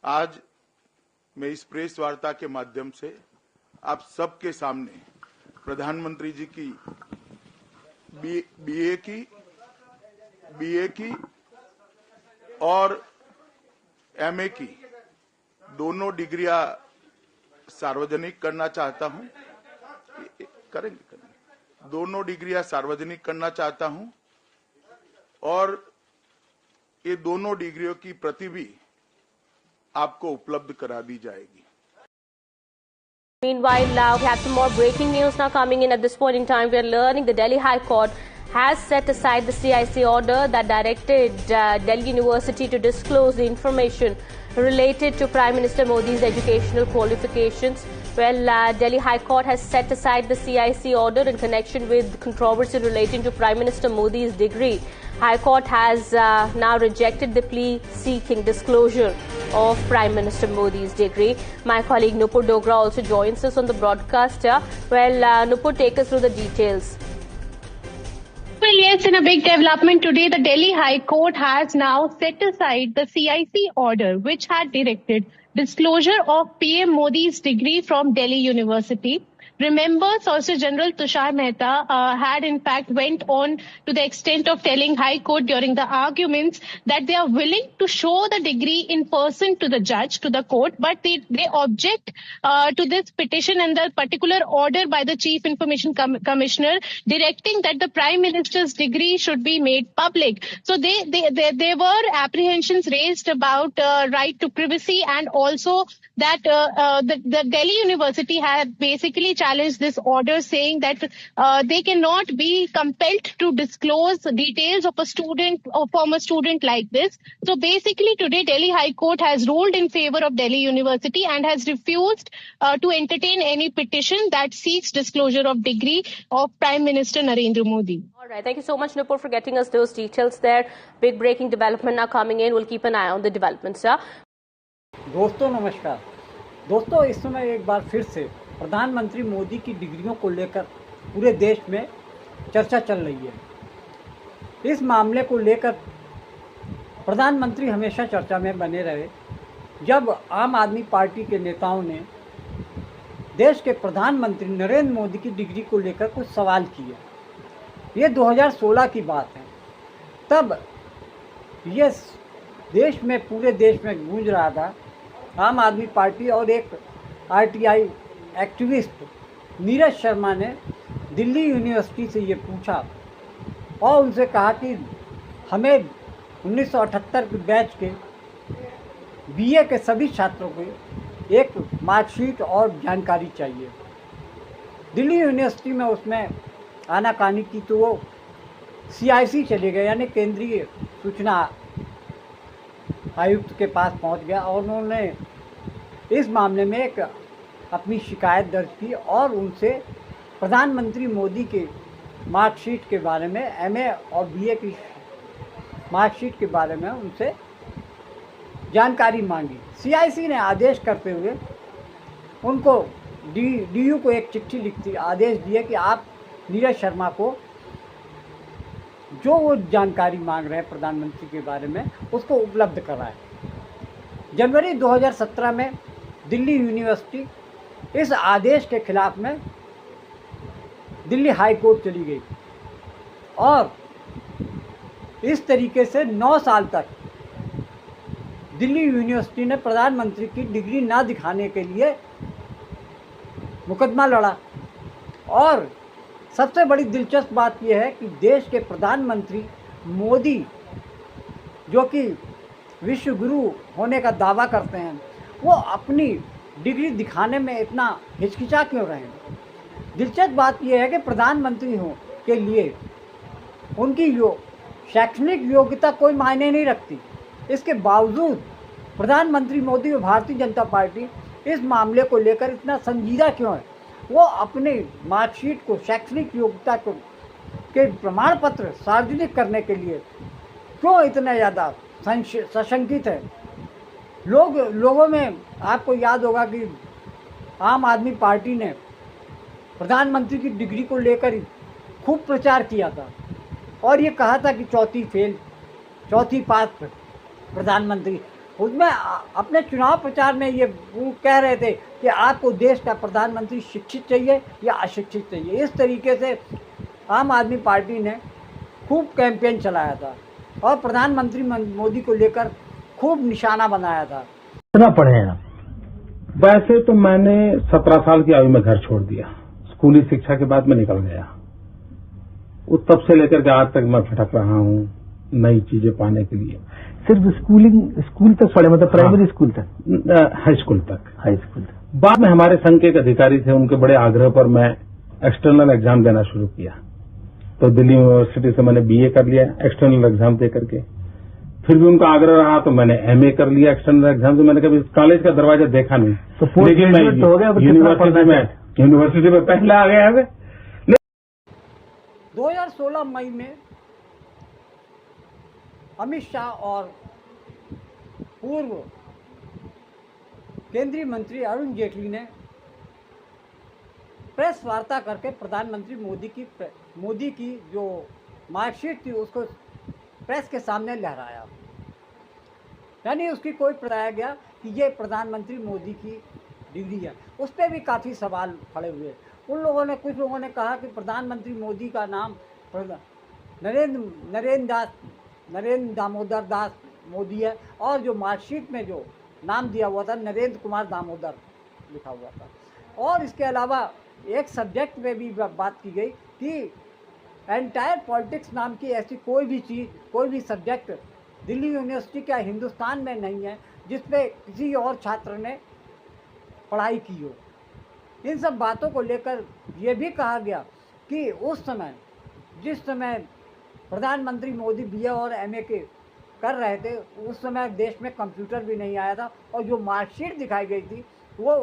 आज मैं इस प्रेस वार्ता के माध्यम से आप सबके सामने प्रधानमंत्री जी की बीए की और एमए की दोनों डिग्रियां सार्वजनिक करना चाहता हूं। करेंगे दोनों डिग्रियां सार्वजनिक करना चाहता हूं और ये दोनों डिग्रियों की प्रति भी आपको उपलब्ध करा दी जाएगी। Meanwhile, we have some more breaking news now coming in at this point in time. We are learning the Delhi High Court has set aside the CIC order that directed Delhi University to disclose the information related to Prime Minister Modi's educational qualifications. Well, Delhi High Court has set aside the CIC order in connection with controversy relating to Prime Minister Modi's degree. High Court has now rejected the plea seeking disclosure of Prime Minister Modi's degree. My colleague Nupur Dogra also joins us on the broadcast here. Well, Nupur, take us through the details. Well, yes, in a big development today, the Delhi High Court has now set aside the CIC order, which had directed disclosure of PM Modi's degree from Delhi University. Remember, Solicitor General Tushar Mehta had in fact went on to the extent of telling High Court during the arguments that they are willing to show the degree in person to the judge, to the court, but they object to this petition and the particular order by the Chief Information Commissioner directing that the Prime Minister's degree should be made public. So there were apprehensions raised about right to privacy, and also that the Delhi University had basically challenged this order, saying that they cannot be compelled to disclose details of a student or former student like this. So basically today Delhi High Court has ruled in favor of Delhi University and has refused to entertain any petition that seeks disclosure of degree of Prime Minister Narendra Modi. All right. Thank you so much, Nupur, for getting us those details there. Big breaking development now coming in. We'll keep an eye on the developments, sir. दोस्तों नमस्कार। दोस्तों, इस समय एक बार फिर से प्रधानमंत्री मोदी की डिग्रियों को लेकर पूरे देश में चर्चा चल रही है। इस मामले को लेकर प्रधानमंत्री हमेशा चर्चा में बने रहे। जब आम आदमी पार्टी के नेताओं ने देश के प्रधानमंत्री नरेंद्र मोदी की डिग्री को लेकर कुछ सवाल किए, ये 2016 की बात है। तब ये देश में, पूरे देश में गूंज रहा था। आम आदमी पार्टी और एक आरटीआई एक्टिविस्ट नीरज शर्मा ने दिल्ली यूनिवर्सिटी से ये पूछा और उनसे कहा कि हमें 1978 के बैच के बीए के सभी छात्रों को एक मार्कशीट और जानकारी चाहिए। दिल्ली यूनिवर्सिटी में उसमें आनाकानी की तो वो सीआईसी चले गए, यानी केंद्रीय सूचना आयुक्त के पास पहुंच गया और उन्होंने इस मामले में एक अपनी शिकायत दर्ज की और उनसे प्रधानमंत्री मोदी के मार्कशीट के बारे में, एमए और बीए की मार्कशीट के बारे में उनसे जानकारी मांगी। सीआईसी ने आदेश करते हुए उनको डीयू को एक चिट्ठी लिखती आदेश दिए कि आप नीरज शर्मा को जो वो जानकारी मांग रहे हैं प्रधानमंत्री के बारे में उसको उपलब्ध कराएं। जनवरी 2017 में दिल्ली यूनिवर्सिटी इस आदेश के खिलाफ में दिल्ली हाई कोर्ट चली गई और इस तरीके से 9 साल तक दिल्ली यूनिवर्सिटी ने प्रधानमंत्री की डिग्री ना दिखाने के लिए मुकदमा लड़ा। और सबसे बड़ी दिलचस्प बात यह है कि देश के प्रधानमंत्री मोदी, जो कि विश्व गुरु होने का दावा करते हैं, वो अपनी डिग्री दिखाने में इतना हिचकिचा क्यों रहे हैं। दिलचस्प बात यह है कि प्रधानमंत्री हो के लिए उनकी शैक्षणिक योग्यता कोई मायने नहीं रखती। इसके बावजूद प्रधानमंत्री मोदी और भारतीय जनता पार्टी इस मामले को लेकर इतना संजीदा क्यों है। वो अपने मार्कशीट को, शैक्षणिक योग्यता को के प्रमाण पत्र सार्वजनिक करने के लिए क्यों इतना ज़्यादा सशंकित है। लोगों में आपको याद होगा कि आम आदमी पार्टी ने प्रधानमंत्री की डिग्री को लेकर खूब प्रचार किया था और ये कहा था कि चौथी पास प्रधानमंत्री उसमें अपने चुनाव प्रचार में ये वो कह रहे थे कि आपको देश का प्रधानमंत्री शिक्षित चाहिए या अशिक्षित चाहिए। इस तरीके से आम आदमी पार्टी ने खूब कैंपेन चलाया था और प्रधानमंत्री मोदी को लेकर खूब निशाना बनाया था। कितना पढ़े हैं आप? वैसे तो मैंने 17 साल की आयु में घर छोड़ दिया। स्कूली शिक्षा के बाद मैं निकल गया। उस तब से लेकर के आज तक मैं भटक रहा हूँ नई चीजें पाने के लिए। सिर्फ स्कूल तक पढ़े, मतलब प्राइमरी स्कूल तक? हाई स्कूल तक। हाई स्कूल तक। बाद में हमारे संघ के एक अधिकारी थे, उनके बड़े आग्रह पर मैं एक्सटर्नल एग्जाम देना शुरू किया। तो दिल्ली यूनिवर्सिटी से मैंने बीए कर लिया एक्सटर्नल एग्जाम दे करके। फिर भी उनका आग्रह रहा तो मैंने एमए कर लिया एक्सटर्नल एग्जाम से। मैंने कभी कॉलेज का दरवाजा देखा नहीं, तो लेकिन मैं यूनिवर्सिटी में पहले आ गया है। 2016 मई में अमित शाह और पूर्व केंद्रीय मंत्री अरुण जेटली ने प्रेस वार्ता करके प्रधानमंत्री मोदी की जो मार्कशीट थी उसको प्रेस के सामने लहराया। यानी उसकी कोई बताया गया कि ये प्रधानमंत्री मोदी की डिग्री है। उस पर भी काफ़ी सवाल खड़े हुए। कुछ लोगों ने कहा कि प्रधानमंत्री मोदी का नाम नरेंद्र दामोदर दास मोदी है और जो मार्कशीट में जो नाम दिया हुआ था नरेंद्र कुमार दामोदर लिखा हुआ था। और इसके अलावा एक सब्जेक्ट में भी बात की गई कि एंटायर पॉलिटिक्स नाम की ऐसी कोई भी चीज़, कोई भी सब्जेक्ट दिल्ली यूनिवर्सिटी क्या हिंदुस्तान में नहीं है जिसपे किसी और छात्र ने पढ़ाई की हो। इन सब बातों को लेकर ये भी कहा गया कि उस समय जिस समय प्रधानमंत्री मोदी बीए और एमए के कर रहे थे उस समय देश में कंप्यूटर भी नहीं आया था और जो मार्कशीट दिखाई गई थी वो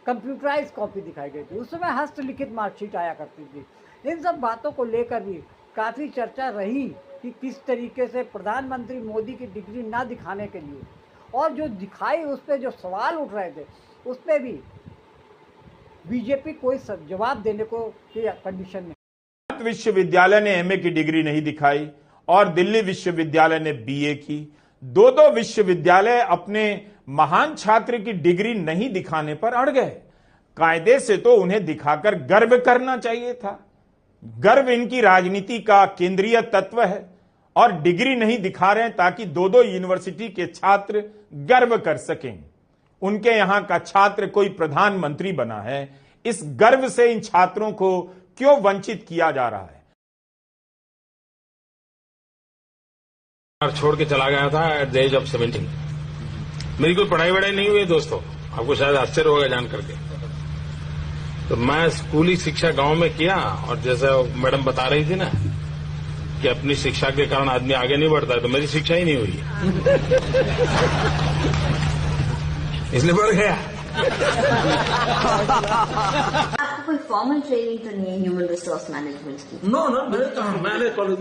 कंप्यूटराइज कॉपी दिखाई गई थी। उस समय हस्तलिखित मार्कशीट आया करती थी। इन सब बातों को लेकर भी काफ़ी चर्चा रही कि किस तरीके से प्रधानमंत्री मोदी की डिग्री ना दिखाने के लिए और जो दिखाई उस पर जो सवाल उठ रहे थे उस पर भी बीजेपी कोई जवाब देने को कंडीशन में। विश्वविद्यालय ने एमए की डिग्री नहीं दिखाई और दिल्ली विश्वविद्यालय ने बीए की। दो विश्वविद्यालय अपने महान छात्र की डिग्री नहीं दिखाने पर अड़ गए। कायदे से तो उन्हें दिखाकर गर्व करना चाहिए था। गर्व इनकी राजनीति का केंद्रीय तत्व है और डिग्री नहीं दिखा रहे हैं ताकि दो यूनिवर्सिटी के छात्र गर्व कर सकें। उनके यहां का छात्र कोई प्रधानमंत्री बना है, इस गर्व से इन छात्रों को क्यों वंचित किया जा रहा है? छोड़ के चला गया था एट द एज ऑफ 17। मेरी कोई पढ़ाई वढ़ाई नहीं हुई दोस्तों, आपको शायद आश्चर्य होगा जान करके। तो मैं स्कूली शिक्षा गांव में किया और जैसे मैडम बता रही थी ना कि अपनी शिक्षा के कारण आदमी आगे नहीं बढ़ता है, तो मेरी शिक्षा ही नहीं हुई इसलिए बढ़ गया। आपको कोई फॉर्मल ट्रेनिंग तो नहीं है ह्यूमन रिसोर्स मैनेजमेंट की? नो मैंने कॉलेज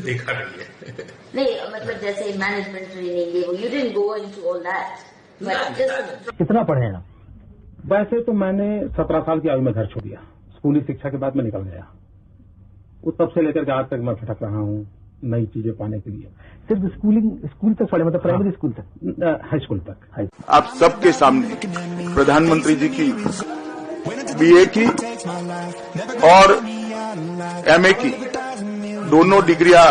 देखा नहीं है। नहीं मतलब जैसे management training you didn't go into all that. कितना पढ़े हैं आप? वैसे तो मैंने 17 साल की आयु में घर छोड़ दिया। स्कूली शिक्षा के बाद मैं निकल गया। उस तब से लेकर के आज तक मैं भटक रहा हूँ नई चीजें पाने के लिए। सिर्फ स्कूल तक पढ़े, मतलब प्राइमरी स्कूल तक? हाई स्कूल तक। आप सबके सामने प्रधानमंत्री जी की बीए की और एमए की दोनों डिग्रियां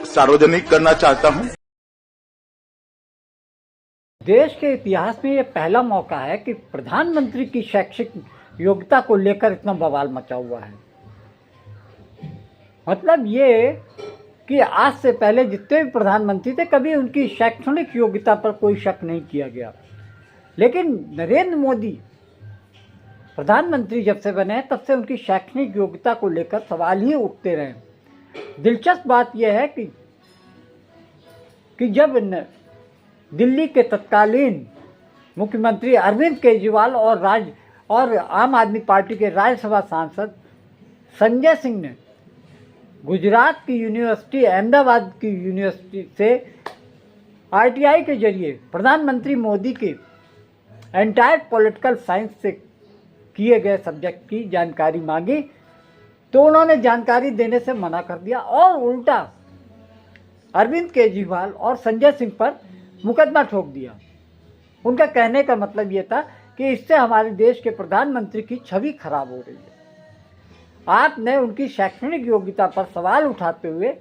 सार्वजनिक करना चाहता हूं। देश के इतिहास में ये पहला मौका है कि प्रधानमंत्री की शैक्षिक योग्यता को लेकर इतना बवाल मचा हुआ है। मतलब ये कि आज से पहले जितने भी प्रधानमंत्री थे कभी उनकी शैक्षणिक योग्यता पर कोई शक नहीं किया गया, लेकिन नरेंद्र मोदी प्रधानमंत्री जब से बने तब से उनकी शैक्षणिक योग्यता को लेकर सवाल ही उठते रहे। दिलचस्प बात यह है कि जब दिल्ली के तत्कालीन मुख्यमंत्री अरविंद केजरीवाल और आम आदमी पार्टी के राज्यसभा सांसद संजय सिंह ने गुजरात की यूनिवर्सिटी, अहमदाबाद की यूनिवर्सिटी से आरटीआई के जरिए प्रधानमंत्री मोदी के एंटायर पॉलिटिकल साइंस से किए गए सब्जेक्ट की जानकारी मांगी तो उन्होंने जानकारी देने से मना कर दिया और उल्टा अरविंद केजरीवाल और संजय सिंह पर मुकदमा ठोक दिया। उनका कहने का मतलब ये था कि इससे हमारे देश के प्रधानमंत्री की छवि खराब हो रही है। आपने उनकी शैक्षणिक योग्यता पर सवाल उठाते हुए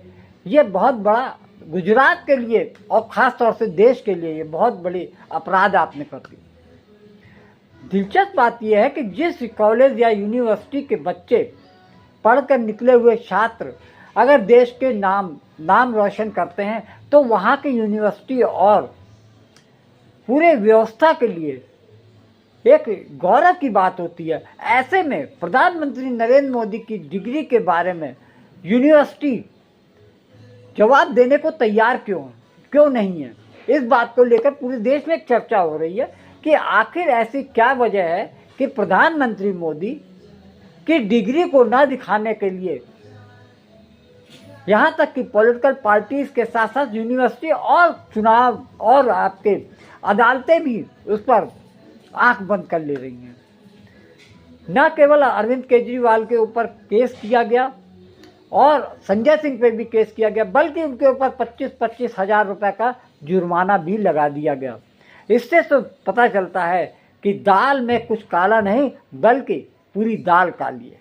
ये बहुत बड़ा गुजरात के लिए और ख़ास तौर से देश के लिए ये बहुत बड़ी अपराध आपने कर दी। दिलचस्प बात यह है कि जिस कॉलेज या यूनिवर्सिटी के बच्चे पढ़कर निकले हुए छात्र अगर देश के नाम रोशन करते हैं तो वहाँ की यूनिवर्सिटी और पूरे व्यवस्था के लिए एक गौरव की बात होती है। ऐसे में प्रधानमंत्री नरेंद्र मोदी की डिग्री के बारे में यूनिवर्सिटी जवाब देने को तैयार क्यों नहीं है? इस बात को लेकर पूरे देश में एक चर्चा हो रही है कि आखिर ऐसी क्या वजह है कि प्रधानमंत्री मोदी की डिग्री को न दिखाने के लिए यहाँ तक कि पॉलिटिकल पार्टीज के साथ साथ यूनिवर्सिटी और चुनाव और आपके अदालतें भी उस पर आंख बंद कर ले रही हैं। न केवल अरविंद केजरीवाल के ऊपर केस किया गया और संजय सिंह पे भी केस किया गया, बल्कि उनके ऊपर 25-25 हज़ार रुपए का जुर्माना भी लगा दिया गया। इससे तो पता चलता है कि दाल में कुछ काला नहीं बल्कि पूरी दाल काली है।